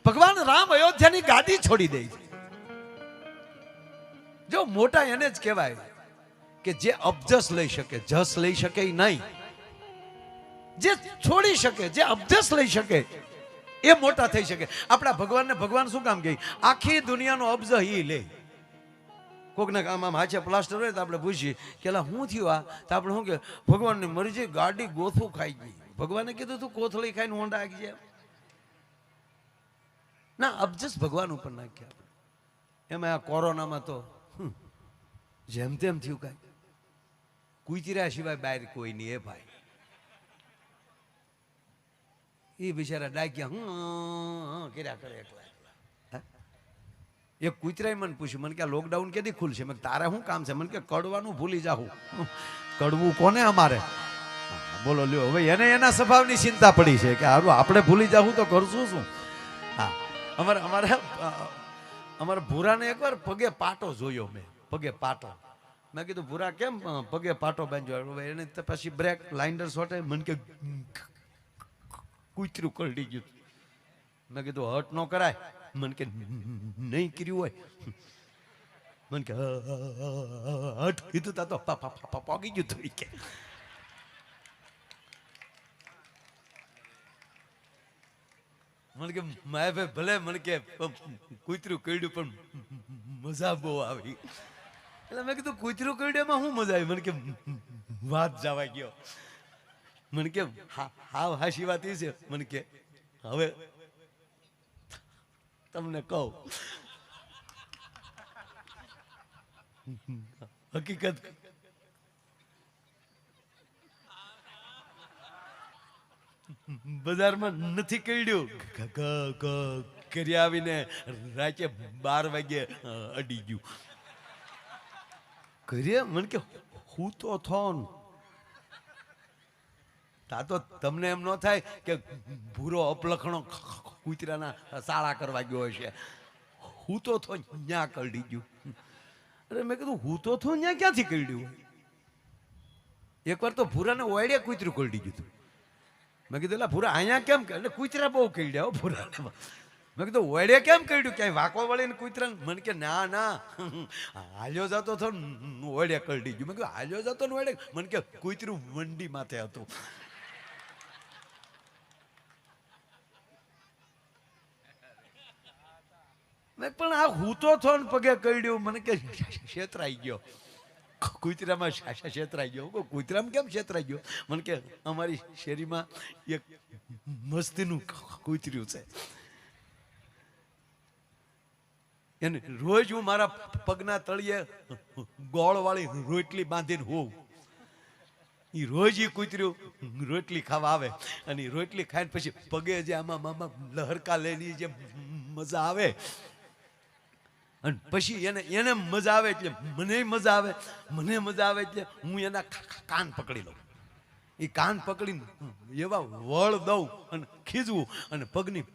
ભગવાન રામ અયોધ્યાની ગાદી છોડી દે છે. જો મોટા એને જ કહેવાય કે જે અબજસ લઈ શકે, જસ લઈ શકે નહીં. જે છોડી શકે, જે અબજસ લઈ શકે એ મોટા થઈ શકે. આપણા ભગવાનને ભગવાન શું કામ કહે? આખી દુનિયાનો અબજ ઈ લે. કોકને આમ હાચે પ્લાસ્ટર હોય તો આપણે પૂછીએ કે શું થયું આ? તો આપણે શું કે ભગવાનની મરજી, ગાડી ગોથું ખાઈ ગઈ. ભગવાને કીધું તું કોથળી ખાઈને હોંડા આવી જાય ના, અબજસ ભગવાન ઉપર નાખ્યા. એમાં આ કોરોનામાં તો જેમ તેમ થયું. કાંઈ કુતરા સિવાય બહાર કોઈ નહીં. એ ભાઈ એ બિચારા ડાક્યા કર્યા કરે એકલા. એક કુતરાએ મને પૂછ્યું, મને કે લોકડાઉન કેદી ખુલશે? મેં તારે શું કામ છે? મને કે કડવાનું ભૂલી જાઉં. કડવું કોને અમારે? બોલો લ્યો, હવે એને એના સ્વભાવની ચિંતા પડી છે કે હારું આપણે ભૂલી જાવું તો કરશું શું? હા, અમારા ભૂરાને એકવાર પગે પાટો જોયો મેં. પગે પાટો. મેં કીધું ભૂરા કેમ પગે પાટો બાંધ્યો? એને પછી બ્રેક લાઇન્ડર શોટે મને કે કૂતરું કરડી ગયું. મેં કીધું હટ ન કરાય. મને કે નહીં કર્યું હોય. મને કે હટ કીધું તા તો પગી ગયું તું કે. મને કે માય ભાઈ ભલે મને કે કૂતરું કરડ્યું પણ મજા બહુ આવી. એટલે મેં કીધું કૂતરું કરડ્યામાં શું મજા આવી? મને કે વાત જવા ગયો. મને કે હાવ હાશી વાત એ છે. મને કે હવે તમને કહું હકીકત. બજારમાં નથી કરડ્યું. કરી આવીને રાતે 12 વાગે અડી ગયું. કરીએ મને કે હું તો થોન. તા તો તમને એમ ન થાય કે ભૂરો અપલખણો કૂતરાના સાળા કરવા ગયો હશે. હું તો થો ન્યા કરડી ગયું. અરે મેં કીધું હું તો થો ન્યા ક્યાંથી કરડ્યું? એકવાર તો ભૂરાને ઓયડે કૂતરું કરડી ગયું. મેં કીધું એટલે ભૂરા અહીંયા કેમ? એટલે કૂતરા બહુ કરડ્યા હો ભૂરા. મેં કીધું ઓયડે કેમ કરડ્યું? ક્યાંય વાંકો વળીને કૂતરા? મને કે ના ના હાલ્યો જતો થો ઓયડે કરડી ગયું. મેં કીધું હાલ્યો જતો ને ઓયડે? મને કે કૂતરું વંડી માથે હતું. મેં પણ આ હું તો થો ને પગે કરડ્યું. મને કે છેતરાઈ ગયો. કૂતરામાં છેતરાઈ ગયો. કૂતરામાં કેમ છેતરાઈ ગયો? મને કે અમારી શેરીમાં એક મસ્તીનું કૂતર્યું છે. એને રોજ હું મારા પગના તળિયે ગોળવાળી રોટલી બાંધીને હોઉં. એ રોજ એ કૂતર્યું રોટલી ખાવા આવે અને રોટલી ખાઈને પછી પગે જે આમાં મામા લહરકા લઈને જે મજા આવે અને પછી એને મજા આવે એટલે મને મજા આવે. મને મજા આવે એટલે હું એના કાન પકડી લઉં. એ કાન પકડીને એવા વળ દઉં અને ખીજવું અને પગની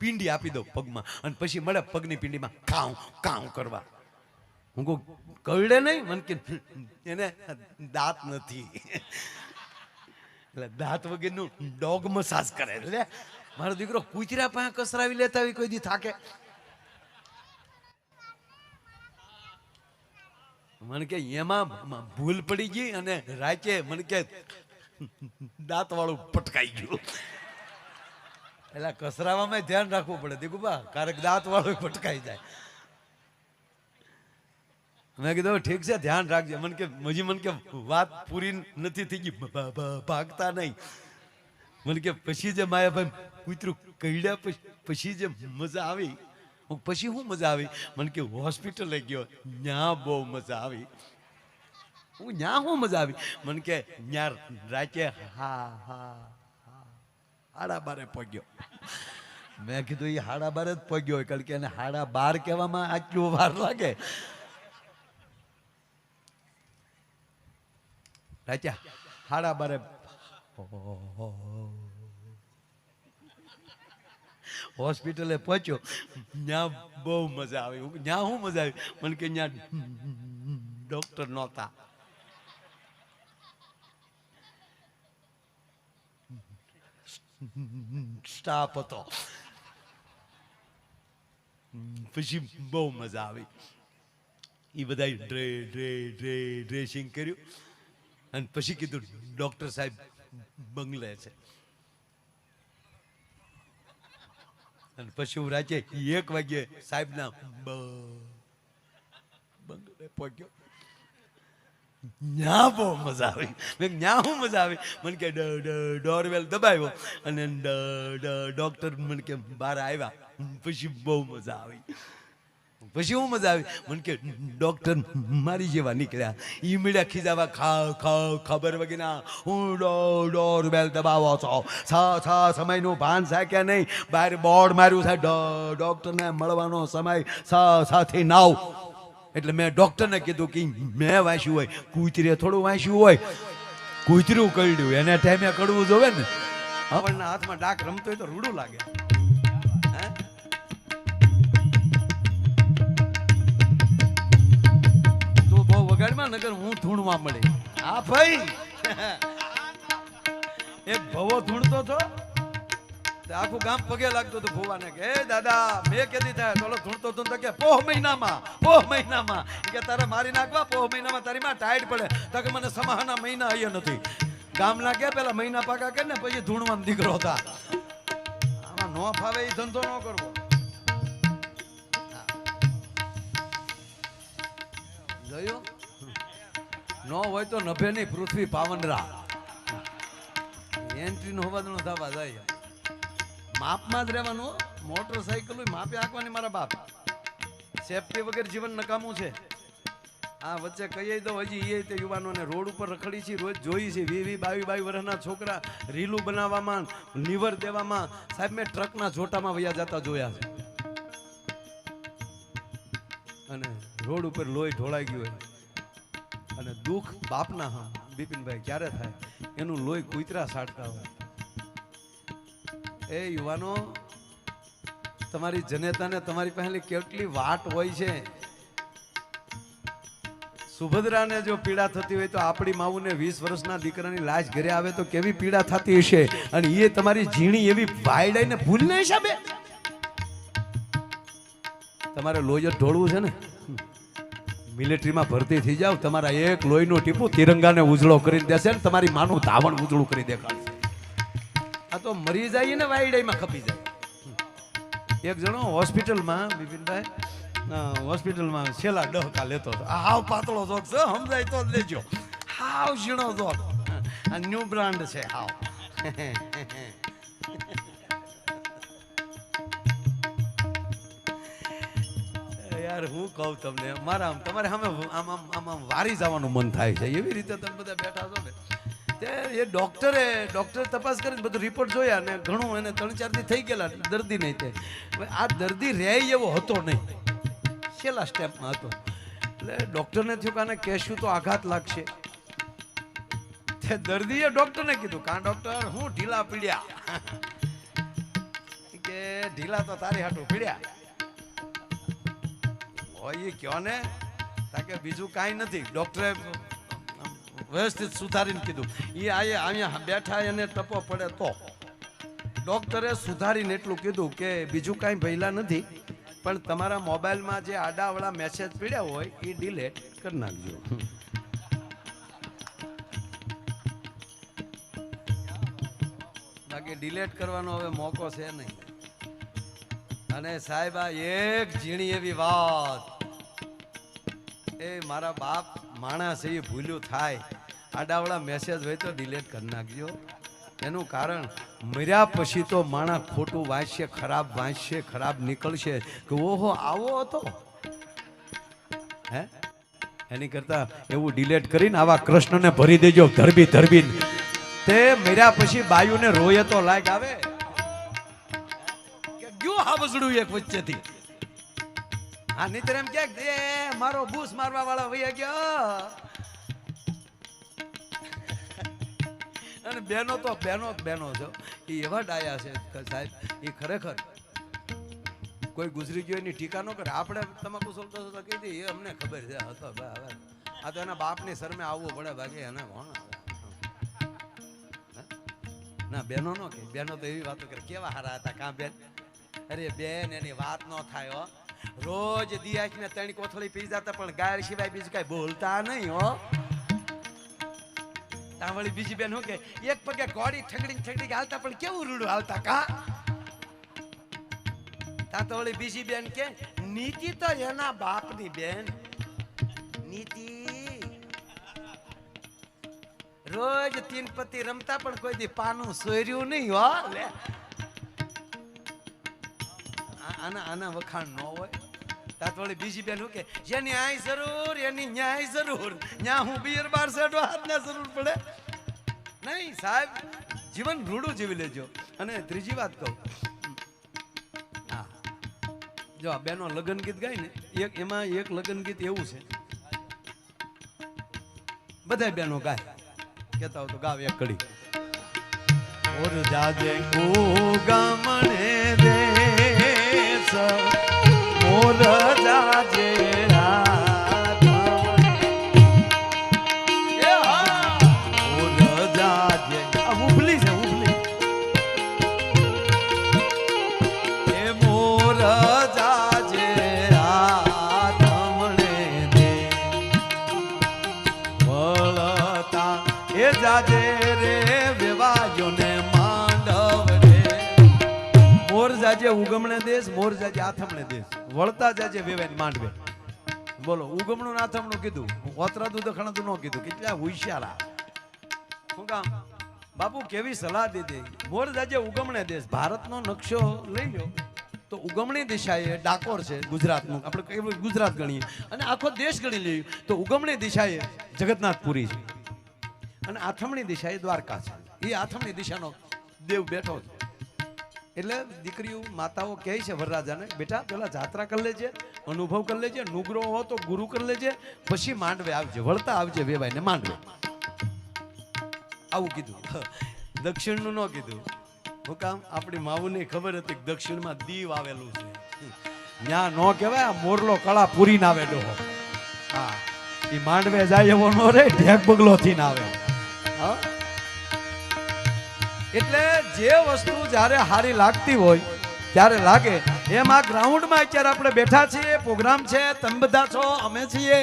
પીંડી આપી દઉં પગમાં અને પછી મળે પગની પીંડીમાં કાઉ કાઉ કરવા. હું કહું કરડે નહીં? મને કે એને દાંત નથી. એટલે દાંત વગરનું ડોગ મસાજ કરે. એટલે મારો દીકરો કૂતરા પાસે કસરાવી લેતા હોય કોઈ દી થાકે? મને કે એમાં ભૂલ પડી ગઈ અને રાતે મને કે દાંત વાળું પટકાઈ ગયું. એટલે કસરાવામાં ધ્યાન રાખવું પડે દીકુબા, ક્યારેક દાંત વાળું પટકાઈ જાય. મેં કીધું ઠીક છે ધ્યાન રાખજે. મને કે મને કે વાત પૂરી નથી થઈ ગઈ, ભાગતા નહીં. મને કે પછી જે માયાભાઈ કૂતરું કરડ્યા પછી જે મજા આવી. પછી શું મજા આવી? મને કે હોસ્પિટલે ગયો, ન્યા બહુ મજા આવી. હું ન્યા શું મજા આવી? મને કે ન્યા રાતે હાડા બારે પગ્યો. મેં કીધું એ હાડા બાર જ પગ્યો કારણ કે એને હાડા બાર કહેવામાં આટલું વાર લાગે? રાતે હાડા બારે હોસ્પિટલે પહોંચ્યો. ત્યાં બહુ મજા આવી. ત્યાં શું મજા આવી? મને કે ત્યાં ડોક્ટર નહોતા. સ્ટાફ હતો. પછી બહુ મજા આવી. એ બધા ડ્રેસિંગ કર્યું અને પછી કીધું ડોક્ટર સાહેબ બંગલે છે. અને પછી હું રાતે 1 વાગ્યે સાહેબના બંગલે પહોંચ્યો. ન્યા બહુ મજા આવી. મેં ન્યા હું મજા આવી? મને કે ડોરવેલ દબાવ્યો અને ડોક્ટર મને કે બહાર આવ્યા. પછી બહુ મજા આવી. પછી હું મજા આવી? મને કે ડોક્ટર મારી જેવા નીકળ્યા. ઈ મીડિયા ખીજાવા ખબર વગેરે હું ડોરબેલ દબાવો છો સમયનું ભાન છે કે નહીં? બહાર બોર્ડ માર્યું છે ડોક્ટરને મળવાનો સમય સાથે નાવ. એટલે મેં ડોક્ટરને કીધું કે મેં વાંચ્યું હોય, કૂતરીએ થોડું વાંચ્યું હોય. કૂતરું કરડ્યું એને ટાઈમે કરવું જોવે ને. આપણના હાથમાં ડાક રમતો હોય તો રૂડું લાગે. તું બહુ વગાડમાં નગર હું ધૂણવા મળે. હા ભાઈ, એક ભવો ધૂણતો હતો, આખું ગામ પગે લાગતો હતો ભુવાને કે દાદા મેં કેદી થાય તો ધૂણતો હતો કે પોહ મહિનામાં કે તારે મારી નાખવા. પોહ મહિનામાં તારી માં ટાઈટ પડે તો કે મને સમાહાના મહિના અહીંયા નથી. ગામના કે પેલા મહિના પાકા કરીને પછી ધૂણવાનો દીકરો હતા. આમાં નો ફાવે એ ધંધો ન કરવો. જોયું? નો હોય તો નભે નહીં પૃથ્વી પાવનરા. એન્ટ્રી નો હોવા ન થવા જાય. માપમાં જ રહેવાનું. મોટરસાઇકલ માપે હાંકવાની મારા બાપ. સેફટી વગર જીવન નકામું છે. આ વચ્ચે કહી દો હજી એ તે યુવાનોને રોડ ઉપર રખડી છે, રોજ જોઈ છે 22 વર્ષના છોકરા રીલું બનાવવામાં, લીવર દેવામાં. સાહેબ મેં ટ્રકના જોટામાં વયા જતા જોયા છે. અને રોડ ઉપર લોહી ઢોળાઈ ગયું હોય અને દુઃખ બાપના હા બિપિનભાઈ ક્યારે થાય? એનું લોહી કૂતરા સાટતા હોય. એ યુવાનો, તમારી જનેતાને તમારી પહેલી કેટલી વાટ હોય છે. સુભદ્રાને જો પીડા થતી હોય તો આપણી માવુને 20 વર્ષના દીકરાની લાશ ઘરે આવે તો કેવી પીડા થતી હશે. અને એ તમારી ઝીણી એવી વાયડાઈને ભૂલને હિસાબે તમારે લોહી ઢોળવું છે ને. મિલિટરીમાં ભરતી થઈ જાવ, તમારા એક લોહીનું ટીપું તિરંગાને ઉજળો કરી દેશે ને તમારી માનું ધાવણ ઉજળું કરી દેખાડશે. આ તો મરી જાય ને વાયડામાં ખપી જાય. એક જણો હોસ્પિટલમાં બિપિનભાઈ હોસ્પિટલમાં છેલ્લા 10 લેતો હતો. હાવ પાતળો જોક છે, સમજાય તો લેજો. હાવ ઝીણો જોક. આ ન્યૂ બ્રાન્ડ છે હાવ. યાર હું કહું તમને, મારા તમારે સામે આમ વારી જવાનું મન થાય છે. એવી રીતે તમે બધા બેઠા છો ને. એ ડોક્ટર તપાસ કરીને બધું રિપોર્ટ જોયા ને ઘણું એને 3-4 દી થઈ ગયેલા દર્દી નહીં. તે આ દર્દી રહે એવો હતો નહીં, છેલ્લા સ્ટેપમાં હતો. એટલે ડોક્ટરને થયું કે આને કહેશું તો આઘાત લાગશે. તે દર્દીએ ડોક્ટરને કીધું કાં ડોક્ટર હું ઢીલા પીડ્યા. કે ઢીલા તો તારી હાટું પીડ્યા હોય. એ કયો ને તાકે બીજું કાંઈ નથી. ડોક્ટરે વ્યવસ્થિત સુધારીને કીધું. એ અહીંયા બેઠા એને ટપો પડે તો ડોક્ટરે સુધારીને એટલું કીધું કે બીજું કાંઈ ભયલા નથી, પણ તમારા મોબાઈલમાં જે આડાવાળા મેસેજ પીડ્યા હોય એ ડિલેટ કરી નાખજો. બાકી ડિલેટ કરવાનો હવે મોકો છે નહીં. અને સાહેબ આ એક ઝીણી એવી વાત, એ મારા બાપ માણસ એ ભૂલ્યું થાય. આડાવાળા મેસેજ હોય તો ડિલેટ કરી નાખજો. એનું કારણ મર્યા પછી તો માણસ ખોટું વાંચશે, ખરાબ વાંચશે, ખરાબ નીકળશે કે ઓહો આવો હતો હે. એની કરતા એવું ડિલેટ કરીને આવા કૃષ્ણને ભરી દેજો ધરબી. તે મર્યા પછી બાયુને રોયે તો લાગ આવે કે ગયું હાવસડું એક વચ્ચેથી. આ નીતર એમ કે મારો બૂસ મારવા વાળો વહી ગયો. અને બેનો તો બેનો છો એ એવા ડાયા છે સાહેબ. એ ખરેખર કોઈ ગુજરી ગયો એની ટીકા ન કરે. આપણે તમાકુ સોલતો કહી દઈએ અમને ખબર છે હતો. આ તો એના બાપની શરમે આવવું પડે, બાકી એને કોણ ના બેનો નો કે. બેનો તો એવી વાતો કરે કેવા હારા હતા કાં બેન. અરે બેન એની વાત ન થાય હો. રોજ દિયાશ ને 3 કોથળી પી જતા પણ ગાળ સિવાય બીજું કઈ બોલતા નહીં હો. તાવળી બીજી બેન હું કે એક પગે ઘોડી ઠગડી હાલતા પણ કેવું રૂડું હાલતા કા. તા તો ઓલી બીજી બેન કે નીતિ તો એના બાપની બેન. નીતિ રોજ 3 પતિ રમતા પણ કોઈ દી પાનું સોર્યું નહીં હો. લે આના વખાણ ન હોય. તા તો ઓલી બીજી બેન હું કે જેની આય જરૂર એની ન્યાય જરૂર. ન્યા હું બિયર બાર સેડો હાથના જરૂર પડે નહીં સાહેબ. જીવન રૂડું જીવી લેજો. અને ત્રીજી વાત કહું, જો આ બેનો લગ્ન ગીત ગાય ને એમાં એક લગ્ન ગીત એવું છે બધા બેનો ગાય કેતા હોય તો ગાવ એક કડી. ઓર જાજે ઉગમણે દેશ મોર જાજે જાજે રે વેવાયોને માંડવ રે. મોર જાજે ઉગમણે દેશ મોર જાજે આથમણે દેશ વળતા જાજે વેવાય માંડવે. બોલો ઉગમણું ને આથમણું કીધું, ઓતરાદું દખણાતું ન કીધું. કેટલા હોશિયારા. શું કામ બાપુ કેવી સલાહ દીધી. મોર જાજે ઉગમણે દેશ. ભારતનો નકશો લઈ લો તો ઉગમણી દિશાએ ડાકોર છે ગુજરાતનું, આપણે કેવું ગુજરાત ગણીએ, અને આખો દેશ ગણી લઈએ તો ઉગમણી દિશાએ જગન્નાથપુરી છે અને આથમણી દિશા એ દ્વારકા છે. એ આથમણી દિશાનો દેવ બેઠો છે. એટલે દીકરીઓ માતાઓ કહે છે વરરાજાને બેટા પેલા જાત્રા કરી લેજે, અનુભવ કરી લેજે, નુગરો હો તો ગુરુ કરી લેજે, પછી માંડવે આવજે, વળતા આવજે વેવાય ને માંડવે. આવું કીધું. દક્ષિણનું ન કીધું. હું કામ આપણી માવુને ખબર હતી કે દક્ષિણમાં દીવ આવેલું છે. ત્યાં ન કહેવાય મોરલો કળા પૂરી ના આવે ડોહો. હા એ માંડવે જાય એવો નો રે, ઢેક બગલો થી ના આવે. એટલે જે વસ્તુ જ્યારે હારી લાગતી હોય ત્યારે લાગે. એમ આ ગ્રાઉન્ડમાં અત્યારે આપણે બેઠા છીએ, પ્રોગ્રામ છે, તમે બધા છો, અમે છીએ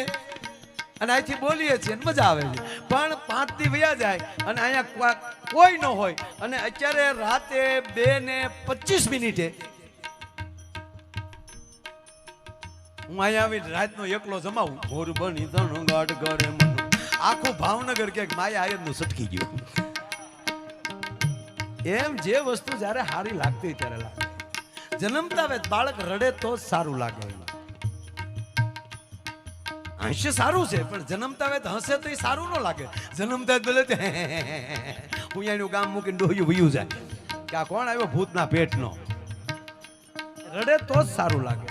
અને અહીંથી બોલીએ છીએ, મજા આવે છે. પણ 5 દી વયા જાય અને અહીંયા કોઈ ન હોય અને અત્યારે રાતે 2:25 હું અહીંયા આવી રાતનો એકલો જમાવું. મોર બની તણ ગાઢ કરે મન. આખું ભાવનગર કે માયા આયરનું સટકી ગયું. એમ જે વસ્તુ જ્યારે હારી લાગતી ત્યારે લાગે. જન્મતા વેત બાળક રડે તો જ સારું લાગે. હશે સારું છે પણ જન્મતા વેત હશે તો એ સારું ન લાગે. જન્મતા બોલે હું એનું ગામ મૂકીને ડોહ્યું વયું જાય કે આ કોણ આવ્યો ભૂતના પેટનો. રડે તો જ સારું લાગે.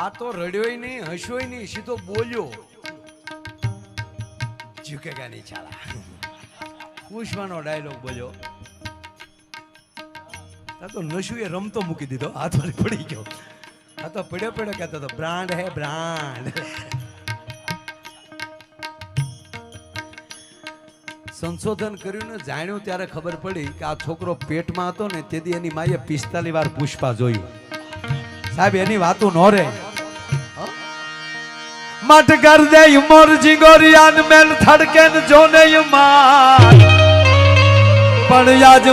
આ તો રડ્યોય નહીં, હસ્યોય નહીં, સીધો બોલ્યો. ઝુકેગા નહીં ચાલા. પુષ્પાનો ડાયલોગ બોલ્યો. આ તો નશુ એ રમતો મૂકી દીધો, હાથ વાળી પડી ગયો. આ તો પડ્યો કહેતો હતો બ્રાન્ડ હે બ્રાન્ડ. સંશોધન કર્યું ને જાણ્યું ત્યારે ખબર પડી કે આ છોકરો પેટમાં હતો ને તેથી એની માએ 45 વાર પુષ્પા જોયું. સાહેબ એની વાતો ન રે. મટ કર દે મોર જીગોરિયાન મેલ થડકે ન જોને માર પણ યાજ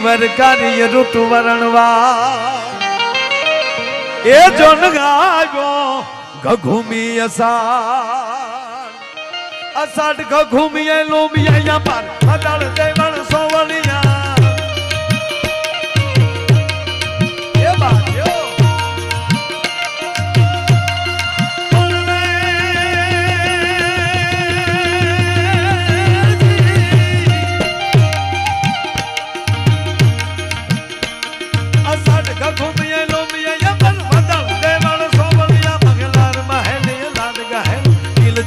વરકારી ઋતુ વરણવા એ જોન ગાયો ઘઘુમી અસાડ ઘઘુમી લોમિયા પર અદળ દેવળ સોવલિયા.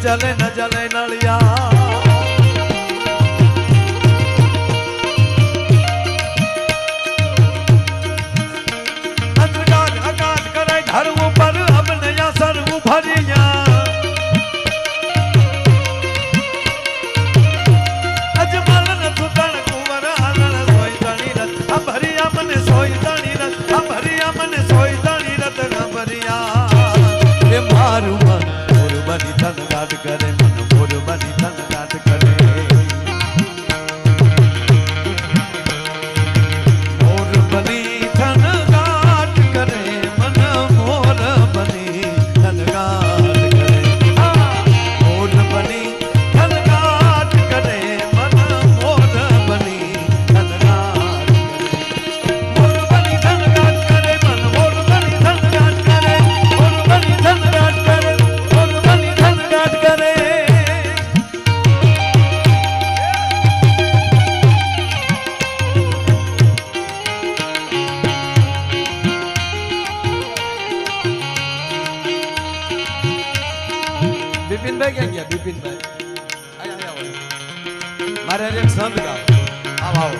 ચલે ન ચલે નળિયા ગાટ કરે મન મોર બની ધન ગાટ કરે મોર બની ધન ગાટ કરે મન મોર બની ધન ગાટ કરે મોર બની ધન ગાટ કરે મન મોર બની ધન ગાટ મોર બની ધન ગાટ કરે મન મોર બની ધન ગાટ કરે મોર બની ધન ગાટ કરે મોર બની ધન ગાટ કરે બિપિનભાઈ ક્યાં ગયા બિપિનભાઈ મારે એક સંત ગાવ આવો આવો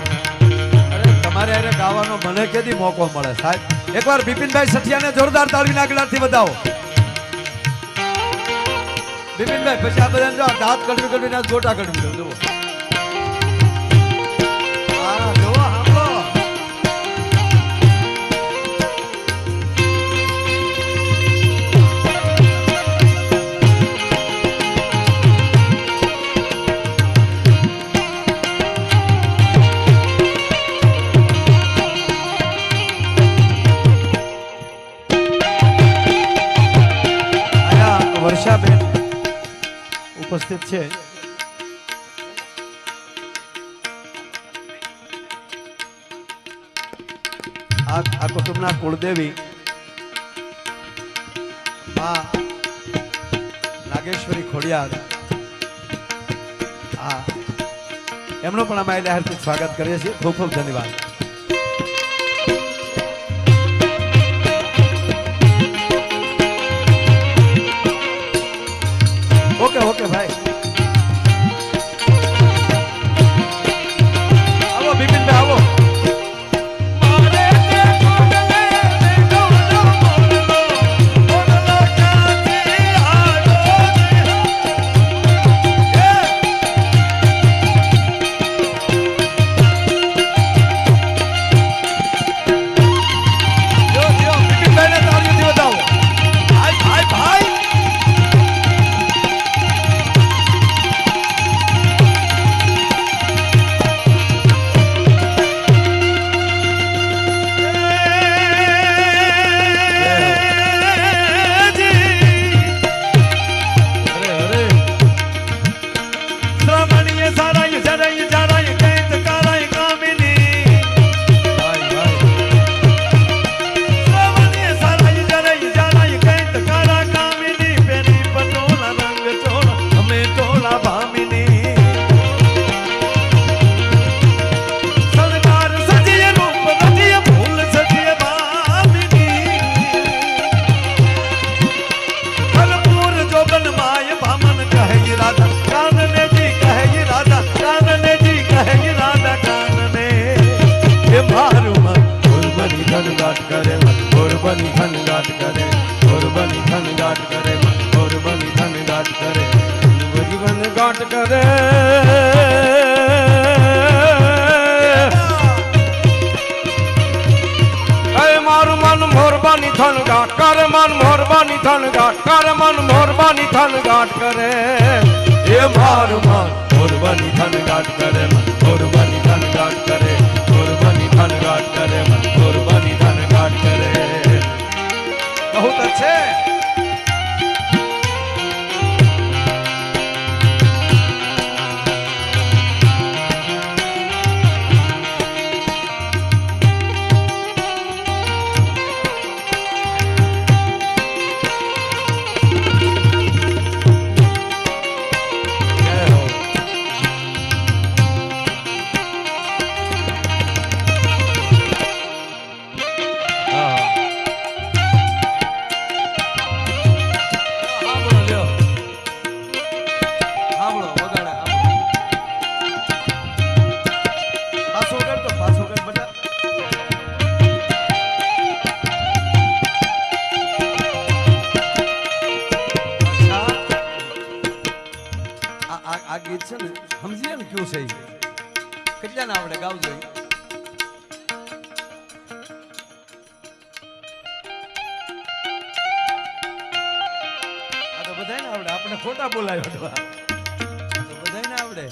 અરે તમારે અરે ગાવાનો મને કેદી મોકો મળે સાહેબ એકવાર બિપિનભાઈ સઠિયાને જોરદાર તાળીના આગળથી વધાવો બિપિનભાઈ પછી આ બધાને જો દાંત કડવી કડવીને ગોટા કડવી દો જુઓ હા જુઓ સાંભળો વર્ષાબેન ઉપસ્થિત છે આ કુટુંબના કુળદેવી નાગેશ્વરી ખોડિયાર એમનો પણ અમે હાર્દિક સ્વાગત કરીએ છીએ ખૂબ ખૂબ ધન્યવાદ ઓકે ઓકે ભાઈ આવો બિપિનભાઈ આવો કરે મન મોરબાની થન ગાટ કરે મન મોરબાની થન ગાટ કરે એ મારું મન મોરબાની થન ગાટ કરે મન મોરબાની થન ગાટ કરે મોરબાની થન ગાટ કરે મન મોરબાની થન ગાટ કરે बहुत अच्छे આ ગીત છે ને સમજીએ ને ક્યું છે કેટલા ના આવડે ગાવજો આ તો બધાય ને આવડે આપણે આપણે ખોટા બોલાવ્યો બધાને આવડે.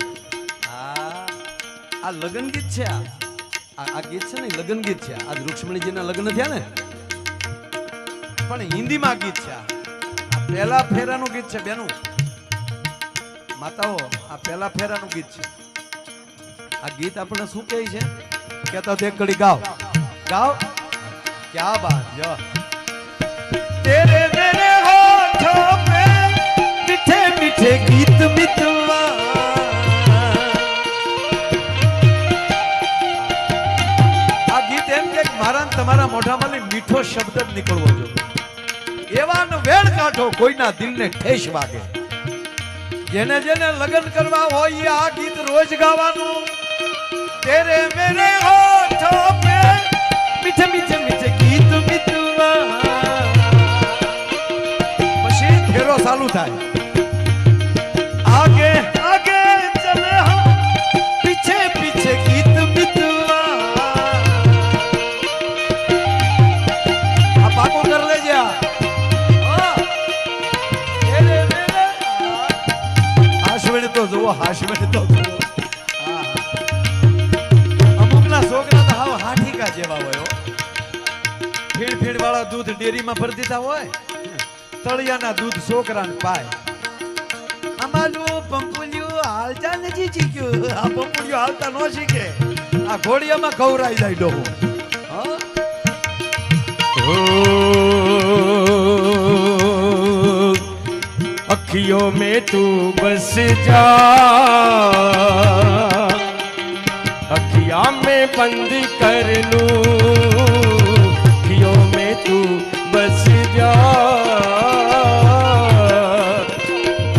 આ લગ્ન ગીત છે. આ ગીત છે ને લગ્ન ગીત છે. આજ રૂક્ષ્મણીજીના લગ્ન થયા ને પણ હિન્દીમાં ગીત છે. આ પહેલા ફેરાનું ગીત છે બેનું માતાઓ. આ પહેલા ફેરાનું ગીત છે. આ ગીત આપણે શું કહે છે કહેતા તો એક કડી ગાવ ગાવ. ક્યા બાત. જો तेरे मेरे होठों पे मीठे मीठे गीत मितवा આ ગીત એમ કે મારા તમારા મોઢામાંથી મીઠો શબ્દ જ નીકળવો જોઈએ. એવાનો વેણ કાઢો કોઈના દિલને ઠેસ વાગે. જેને જેને લગ્ન કરવા હોય આ ગીત રોજ ગાવાનું. तेरे मेरे होठों पे मीठे मीठे मीठे गीत मितवा फेरो चालू થાય. आगे आगे चले हम पीछे पीछे गीत मितवा. આ પાકો કર લેજે. હાશવેણ તો જુઓ હાશવેણ તો જુઓ. અમુકના છોકરા તો હાવ હાઠીકા જેવા હોય. ફીણ ફીણ વાળા દૂધ ડેરીમાં ભરી દીધા હોય. તળિયાના દૂધ છોકરાને પાય. અમારું પંપુલિયું હાલતા નથી શીખ્યું. આ પંપુલિયું હાલતા ન શીખે. આ ઘોડિયામાં ખવરાઈ જાય ડોહો. अखियों में तू बस जा, अखियां में बंद कर लूं, अखियों में तू बस जा,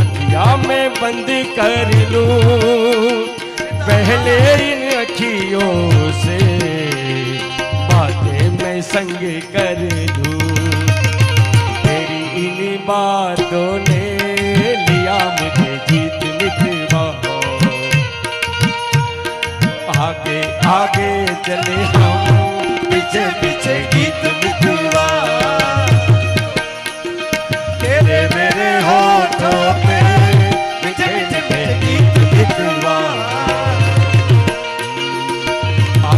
अखियां में बंद कर लूं, पहले इन अखियों से बातें मैं संग कर दूं, तेरी इन बातों ने लिया मुझे जीत मितवा, आगे आगे चले हम पीछे पीछे गीत मितवा, तेरे मेरे होठों पे मीठे मीठे गीत मितवा,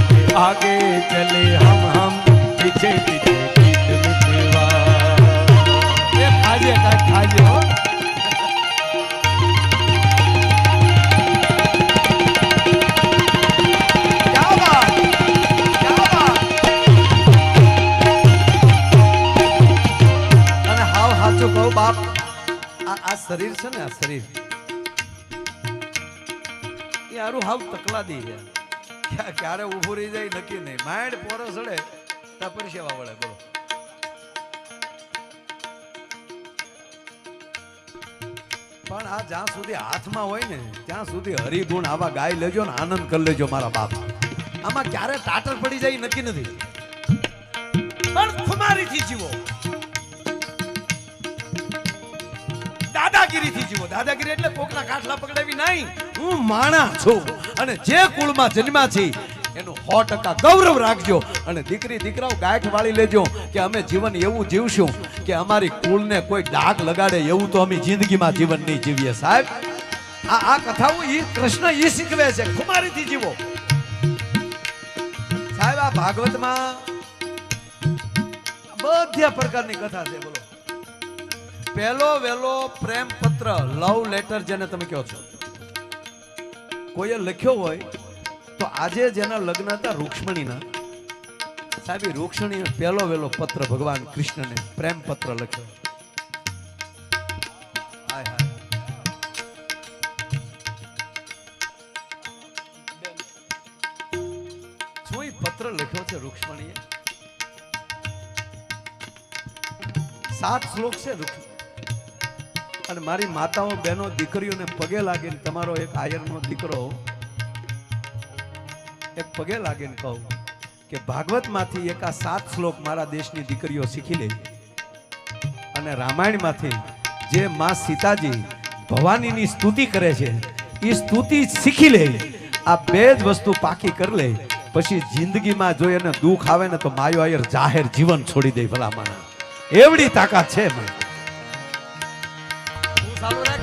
आगे आगे चले हम पीछे पीछे गीत मितवा। ये खाजे का खाजे हो બાપ. આ શરીર છે ને, આ શરીર એ હારું હાવ તકલાદી છે. ક્યારે ઊભું રહી જાય નક્કી નહીં. માઇન્ડ પોરો સડે ત્યાં પરસેવા વળે. બોલો પણ આ જ્યાં સુધી હાથમાં હોય ને ત્યાં સુધી હરિગુણ આવા ગાઈ લેજો ને આનંદ કરી લેજો મારા બાપ. આમાં ક્યારે ટાટર પડી જાય નક્કી નથી. પણ ખુમારીથી જીવો, દાદાગીરીથી જીવો. દાદાગીરી એટલે કોકના કાઠલા પકડાવી નહીં. હું માણા છું અને જે કુળમાં જન્મ્યા છીએ એનું 100% ગૌરવ રાખજો. અને દીકરી દીકરાઓ ગાંઠ વાળી લેજો કે અમે જીવન એવું જીવશું કે અમારી કુળને કોઈ ડાઘ લગાડે એવું તો અમે જિંદગીમાં જીવન નહીં જીવીએ. સાહેબ આ કથાઓ ઈ કૃષ્ણ ઈ શીખવે છે, ખુમારીથી જીવો. સાહેબ આ ભાગવતમાં બધા પ્રકારની કથા છે. બોલો પહેલો વેલો પ્રેમ પત્ર, લવ લેટર જેને તમે કહો છો, કોઈએ લખ્યો હોય તો આજે જેના લગ્ન હતા રૂક્ષ્મણીના, સાહેબ રૂક્ષ્મણી પહેલો વેલો પત્ર ભગવાન કૃષ્ણને પ્રેમ પત્ર લખ્યો. હાય હાય. શું એ પત્ર લખ્યો છે રૂક્ષ્મણીએ? 7 શ્લોક છે રૂક્ષ્મણી. અને મારી માતાઓ બહેનો દીકરીઓને પગે લાગીને, તમારો એક આયરનો દીકરો એક પગે લાગીને કહું કે ભાગવતમાંથી એક આ 7 શ્લોક મારા દેશની દીકરીઓ શીખી લે, અને રામાયણમાંથી જે માં સીતાજી ભવાનીની સ્તુતિ કરે છે એ સ્તુતિ શીખી લે. આ બે જ વસ્તુ પાકી કરી લે, પછી જિંદગીમાં જો એને દુઃખ આવે ને તો માયો આયર જાહેર જીવન છોડી દે ભલામણ. એવડી તાકાત છે. ચાલુ રાખ.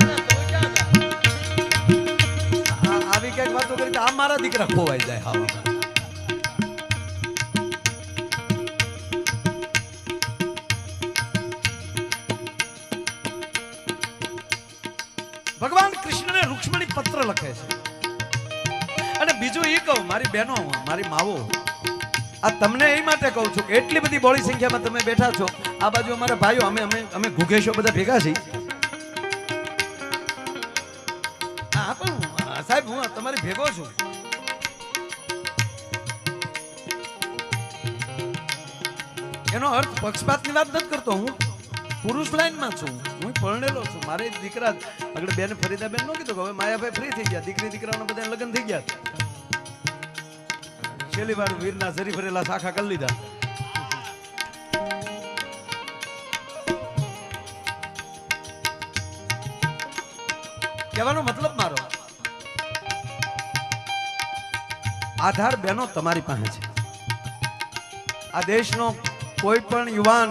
વાતો કરી તો આ મારા દીકરા ખોવાઈ જાય. હા ભગવાન કૃષ્ણને રૂક્ષ્મણી પત્ર લખે છે. અને બીજું એ કહું, મારી બહેનો, મારી માવો, આ તમને એ માટે કહું છું કે એટલી બધી બોળી સંખ્યામાં તમે બેઠા છો. આ બાજુ અમારા ભાઈઓ, અમે ઘુઘેશો બધા ભેગા છીએ. હા પણ સાહેબ, હું તમારી ભેગો છું. એનો અર્થ પક્ષપાતની વાત નથી કરતો. હું પુરુષ લાઈનમાં છું, હું પરણેલો છું. મારે દીકરા આગળ બેન ફરીદા બેન નો કીધું કે હવે માયાભાઈ ફ્રી થઈ ગયા, દીકરી દીકરાઓના બધા લગ્ન થઈ ગયા. છેલ્લી વાર વીરના ઝરી ભરેલા શાખા કરી લીધા. કહેવાનો મતલબ મારો, આધાર બહેનો તમારી પાસે છે. આ દેશનો કોઈ પણ યુવાન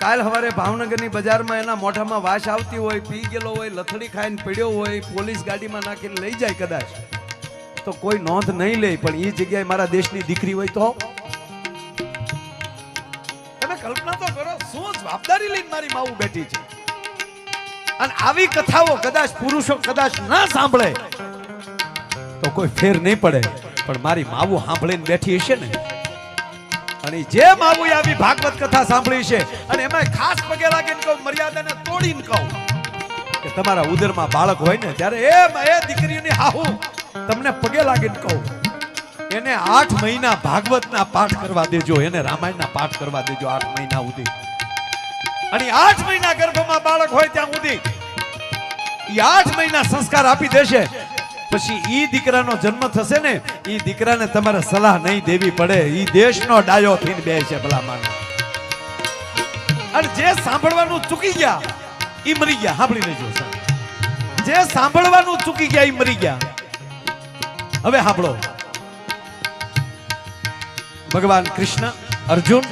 કાલ સવારે ભાવનગરની બજારમાં એના મોઢામાં વાસ આવતી હોય, પી ગયેલો હોય, લથડી ખાઈને પડ્યો હોય, પોલીસ ગાડીમાં નાખીને લઈ જાય કદાચ, તો કોઈ નોંધ નહીં લે. પણ એ જગ્યાએ મારા દેશની દીકરી હોય તો તમે કલ્પના તો કરો, શું જવાબદારી લઈને મારી માવું બેઠી છે. અને આવી કથાઓ કદાચ પુરુષો કદાચ ના સાંભળે તો કોઈ ફેર નહીં પડે, પણ મારી માવું સાંભળીને બેઠી હશે ને. અને જે માવું આવી ભાગવત કથા સાંભળી છે, અને એમાં ખાસ પગે લાગીને કહું, મર્યાદાને તોડીને કહું કે તમારા ઉદરમાં બાળક હોય ને ત્યારે એ દીકરીની હાહુ તમને પગે લાગીને કહું, એને 8 મહિના ભાગવતના પાઠ કરવા દેજો, એને રામાયણના પાઠ કરવા દેજો 8 મહિના સુધી. અને 8 મહિના ગર્ભમાં બાળક હોય ત્યાં સુધી એ 8 મહિના સંસ્કાર આપી દેશે. પછી ઈ દીકરાનો જન્મ થશે ને, ઈ દીકરાને તમારે સલાહ નહીં દેવી પડે. ઈ દેશનો ડાયો થઈને બે છે ભલા માનો. અને જે સાંભળવાનું ચૂકી ગયા ઈ મરી ગયા. સાંભળી લેજો, જે સાંભળવાનું ચૂકી ગયા ઈ મરી ગયા. હવે સાંભળો, ભગવાન કૃષ્ણ અર્જુન,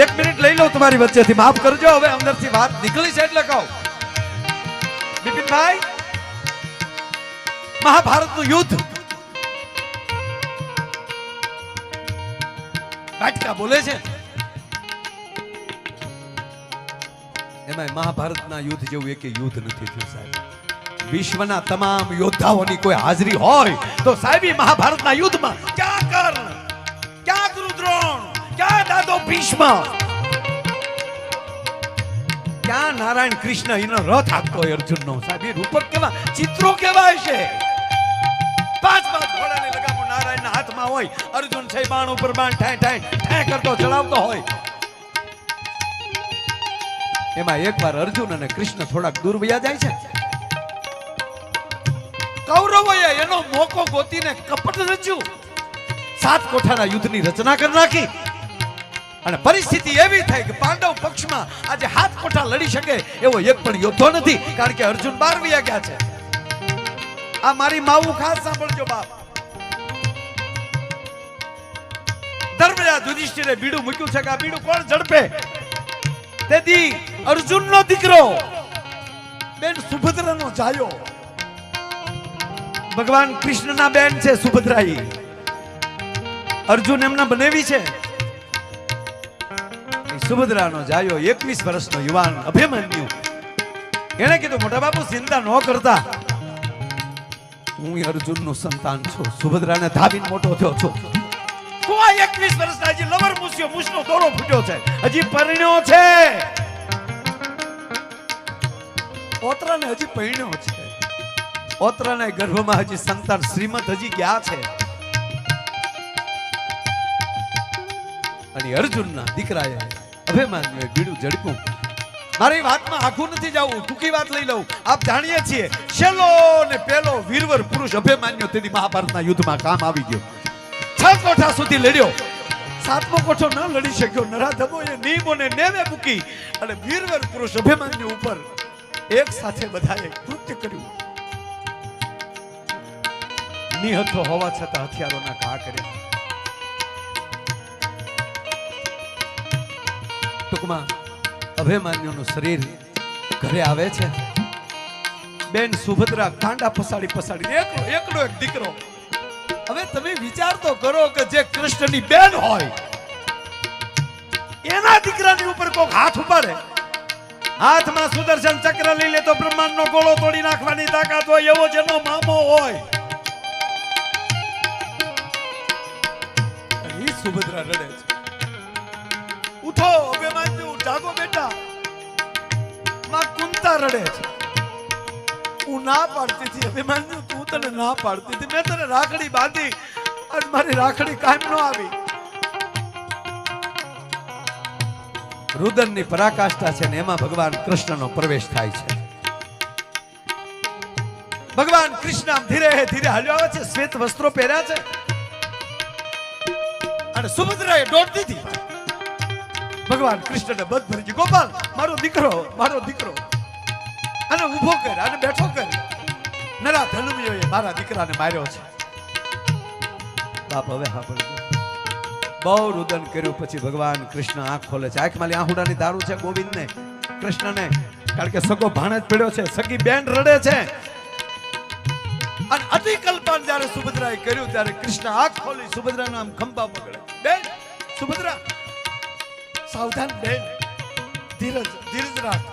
1 મિનિટ લઈ લો તમારી વચ્ચેથી, માફ કરજો. હવે અંદરથી વાત નીકળી છે એટલે કહું. બિપિનભાઈ, મહાભારતનું યુદ્ધ બાટકા બોલે છે, એમાં મહાભારતના યુદ્ધ જેવું એક યુદ્ધ નથી થયું સાહેબ. વિશ્વના તમામ યોદ્ધાઓની કોઈ હાજરી હોય તો સાહેબ મહાભારતના યુદ્ધમાં ક્યાં કર્ણ, ક્યાં ગુરુ દ્રોણ, ક્યાં દાદો ભીષ્મ, ક્યાં નારાયણ કૃષ્ણ એનો રથ આપતો હોય અર્જુનનો. સાહેબ એ રૂપક કેવા ચિત્રો કેવાય છે. 5 ઘોડાને લગામો નારાયણના હાથમાં હોય, અર્જુન છે બાણ ઉપર બાણ ઠાય ઠાય ઠાય કરતો ચલાવતો હોય. એમાં એકવાર અર્જુન અને કૃષ્ણ થોડાક દૂર વયા જાય છે. કૌરવોએ એનો મોકો ગોતીને કપટ રચ્યું, 7 કોઠાના યુદ્ધની રચના કરી નાખી. અને પરિસ્થિતિ એવી થઈ કે પાંડવ પક્ષમાં આજે 7 કોઠા લડી શકે એવો એક પણ યોદ્ધો નથી, કારણ કે અર્જુન 12 વયા ગયા છે. આ મારી માવું ખાસ સાંભળજો બાપ. ધર્મરાજ યુધિષ્ઠિરે બીડું મૂક્યું છે કે આ બીડું કોણ ઝડપે? તેથી અર્જુનનો દીકરો બેન સુભદ્રાનો જાયો, ભગવાન કૃષ્ણના બેન છે સુભદ્રાઈ, અર્જુન એમના બનેવી છે. સુભદ્રાનો જાયો 21 વર્ષનો યુવાન અભિમન્યુ, એને કીધું મોટા બાપુ ચિંતા ન કરતા, હું અર્જુનનું સંતાન છું, સુભદ્રાને ધાવીને મોટો થયો છું. તું આ 21 વર્ષના હજી લવર મૂસ્યો, મૂસનો દોરો ફૂટ્યો છે, હજી પરણ્યો છે, ઓતરાને હજી પરણ્યો છે, ઓતરાના ગર્ભમાં હજી સંતાન શ્રીમંત હજી ગયા છે. અને અર્જુનના દીકરાએ અભિમાન્યુએ બીડું ઝડપ્યું. મારી વાતમાં આખું નથી જવું, ટૂંકી વાત લઈ લઉં. આપ જાણીએ છીએ છેલ્લો ને પેલો વીરવર પુરુષ અભિમાન્યુ તેથી મહાભારતના યુદ્ધમાં કામ આવી ગયો. 6 કોઠા સુધી લડ્યો, 7મો કોઠો ન લડી શક્યો. નરાધમોએ નિયમોને નેવે મૂકી અને વીરવર પુરુષ અભિમાન્યુ ઉપર એક સાથે બધાએ કૃત્ય કર્યું. નિહતો હોવા છતાં હથિયારોના ઘા કર્યા. ટૂંકમાં અભિમાન્યુનું શરીર ઘરે આવે છે. બેન સુભદ્રા કાંડા પસાડી એકલો એક દીકરો. હવે તમે વિચાર તો કરો કે જે કૃષ્ણની બેન હોય એના દીકરાની ઉપર કોક હાથ ઉપાડે. હાથમાં સુદર્શન ચક્ર લઈ લે તો બ્રહ્માંડનો ગોળો તોડી નાખવાની તાકાત હોય એવો જેનો મામો હોય. એ સુભદ્રા રડે છે. ઉઠો અભિમન્યુ, જાગો બેટા. માં કુંતા રડે છે. હું ના પાડતી હતી અભિમન્યુ, તું તને ના પાડતી હતી. મેં તને રાખડી બાંધી અને મારી રાખડી કાયમ ન આવી. રુદનની પરાકાષ્ઠા છે ને એમાં ભગવાન કૃષ્ણનો પ્રવેશ થાય છે. ભગવાન કૃષ્ણ આમ ધીરે ધીરે હાલ્યો આવે છે. શ્વેત વસ્ત્રો પહેર્યા છે અને સુભદ્રાએ દોડ દીધી. ભગવાન કૃષ્ણને બધ ભરી ગઈ. ગોપાલ, મારો દીકરો, મારો દીકરો, આને ઊભો કર, આને બેઠો કર. નરા ધનુમીઓએ મારા દીકરાને માર્યો છે. બાપ હવે સાંભળજો. બહુ રુદન કર્યું પછી ભગવાન કૃષ્ણ આંખ ખોલે છે. આંખમાં આહુડાની દારૂ છે ગોવિંદને, કૃષ્ણને. કારણ કે સગો ભાણેજ પડ્યો છે, સગી બેન રડે છે. અને અતિ કલ્પન જ્યારે સુભદ્રાએ કર્યું ત્યારે કૃષ્ણ આંખ ખોલી સુભદ્રાના આમ ખંભા પકડે. બેન સુભદ્રા, સાવધાન બેન, ધીરજ રાખ.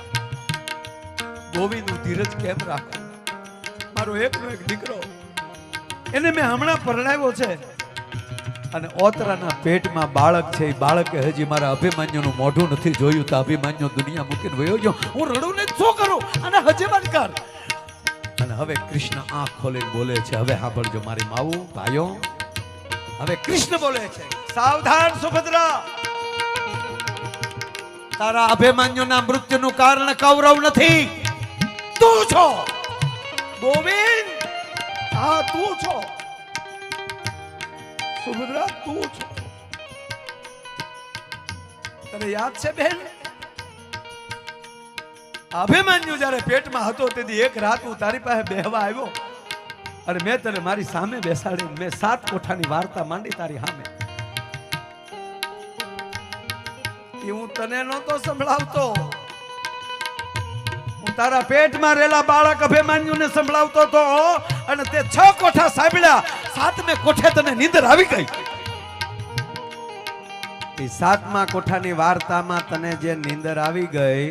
ગોવિંદનું ધીરજ કેમ રાખો? મારો એકનો એક દીકરો, એને મેં હમણાં પરણાવ્યો છે અને ઓતરાના પેટમાં બાળક છે. એ બાળકે હજી મારા અભિમન્યુનું મોઢું નથી જોયું તો અભિમન્યુ દુનિયા મૂકીને વયો ગયો. હું રડું ને શું કરું? અને હજે બંધ કર. અને હવે કૃષ્ણ આંખ ખોલીને બોલે છે. હવે સાંભળજો મારી માવું, ભાઈઓ. હવે કૃષ્ણ બોલે છે, સાવધાન સુભદ્રા, તારા અભિમન્યુના મૃત્યુનું કારણ કૌરવ નથી, તું છો. ગોવિંદ, હા તું છો. સુભદ્રા, તું છો. તને યાદ છે બેન, અભિમન્યુ જ્યારે પેટમાં હતો તેથી એક રાત હું તારી પાસે બેહવા આવ્યો અને મેં તને મારી સામે બેસાડી મેં 7 કોઠાની વાર્તા માંડી તારી સામે. એ હું તને નહોતો સંભળાવતો, હું તારા પેટમાં રહેલા બાળક અભિમન્યુને સંભળાવતો હતો. અને તે 6 કોઠા સાંભળ્યા, 7મે કોઠે તને નીંદર આવી ગઈ. એ 7મા કોઠાની વાર્તામાં તને જે નીંદર આવી ગઈ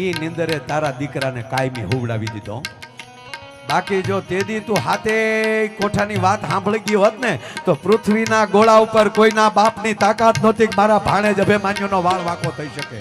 એ નીંદરે તારા દીકરાને કાયમી હુવડાવી દીધો. બાકી જો તેદી તું હાથે કોઠાની વાત સાંભળી ગઈ હોત ને તો પૃથ્વીના ગોળા ઉપર કોઈના બાપની તાકાત નહોતી કે મારા ભાણેજ અભિમન્યુનો વાળ વાંકો થઈ શકે.